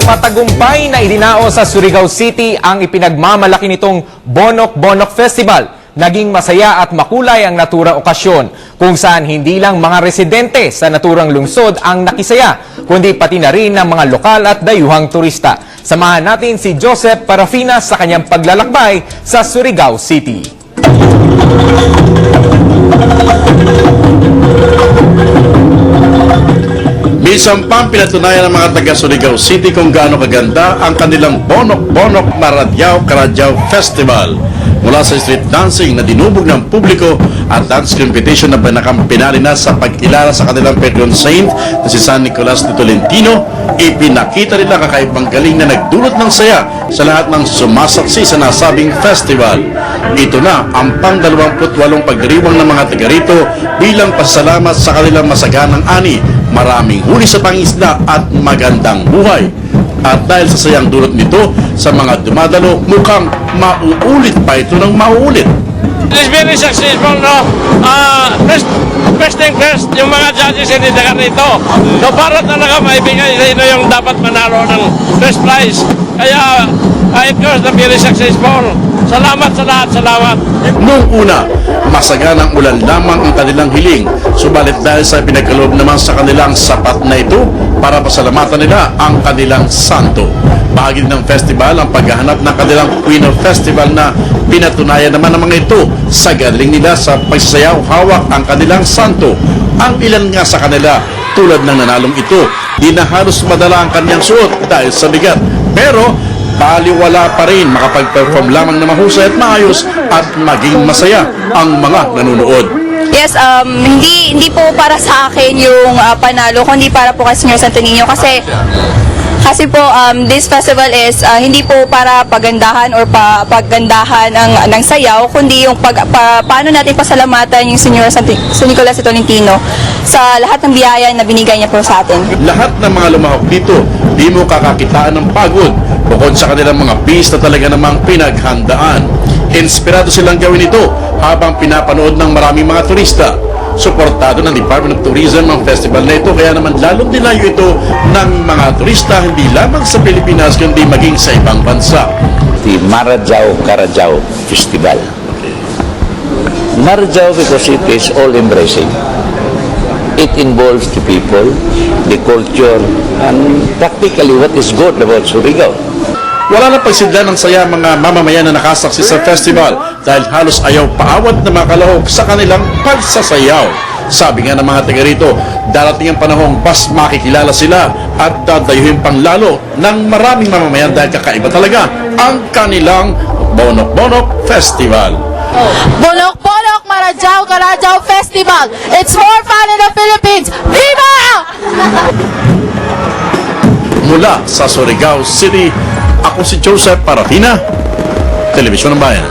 Matagumpay na idinao sa Surigao City ang ipinagmamalaki nitong Bonok-Bonok Festival. Naging masaya at makulay ang naturang okasyon kung saan hindi lang mga residente sa naturang lungsod ang nakisaya, kundi pati na rin ng mga lokal at dayuhang turista. Samahan natin si Joseph Parafina sa kanyang paglalakbay sa Surigao City. Minsan pang pinatunayan ng mga taga Surigao City kung gaano kaganda ang kanilang Bonok-Bonok na Radyaw-Karadyaw Festival. Mula sa street dancing na dinubog ng publiko at dance competition na pinakampinali na sa pagkilala sa kanilang patron saint na si San Nicolas de Tolentino, ipinakita nila kakaibang galing na nagdulot ng saya sa lahat ng sumasaksi sa nasabing festival. Ito na ang pang-28 pagdiriwang ng mga taga rito bilang pasalamat sa kanilang masaganang ani, maraming huli sa pangisda at magandang buhay. At dahil sa sayang dulot nito sa mga dumadalo, mukhang mauulit pa ito ng mauulit. It's very successful, no? First thing first, yung mga judges hindi dagan nito. So para talaga maibigay sa inyo yung dapat manalo ng first prize. Kaya, of course, na very successful. Salamat sa lahat, salamat. Noong una, masaganang ulan lamang ang kanilang hiling. Subalit dahil sa pinagkaloob naman sa kanilang sapat na ito para pasalamatan nila ang kanilang santo. Bahagi ng festival ang paghahanap ng kanilang Queen of Festival na pinatunayan naman ng mga ito sa galing nila sa pagsasayaw hawak ang kanilang santo. Ang ilan nga sa kanila tulad ng nanalong ito, di na halos madala ang kanyang suot dahil sa bigat. Pero baliwala pa rin makapag-perform lamang na mahusay at maayos at maging masaya ang mga nanonood. Yes, hindi po para sa akin yung panalo, kundi para po kay Sr. Santo Niño kasi po this festival is hindi po para pagandahan or paggandahan ng sayaw, kundi yung paano natin pasalamatan yung Sr. San Nicolas de Tolentino sa lahat ng biyaya na binigay niya po sa atin. Lahat ng mga lumahok dito, di mo kakakitaan ng pagod bukod sa kanilang mga bis na talaga namang pinaghandaan. Inspirado silang gawin ito habang pinapanood ng maraming mga turista. Suportado ng Department of Tourism ang festival na ito, kaya naman lalong dinayo ito ng mga turista hindi lamang sa Pilipinas kundi maging sa ibang bansa. The Radyaw-Karadyaw Festival. Radyaw because it is all-embracing. It involves the people, the culture, and practically what is good about Surigao. Wala na pagsidla ng saya mga mamamayan na nakasaksi sa festival dahil halos ayaw paawat na mga kalahok sa kanilang pagsasayaw. Sabi nga ng mga taga rito, darating ang panahong mas makikilala sila at dadayuhin pang lalo ng maraming mamamayan dahil kakaiba talaga ang kanilang Bonok-Bonok Festival. Bonok-Bonok Radyaw-Karadyaw Festival. It's more fun in the Philippines. Viva! Mula sa Surigao City, ako si Joseph Parafina, Telebisyon ng Bayan.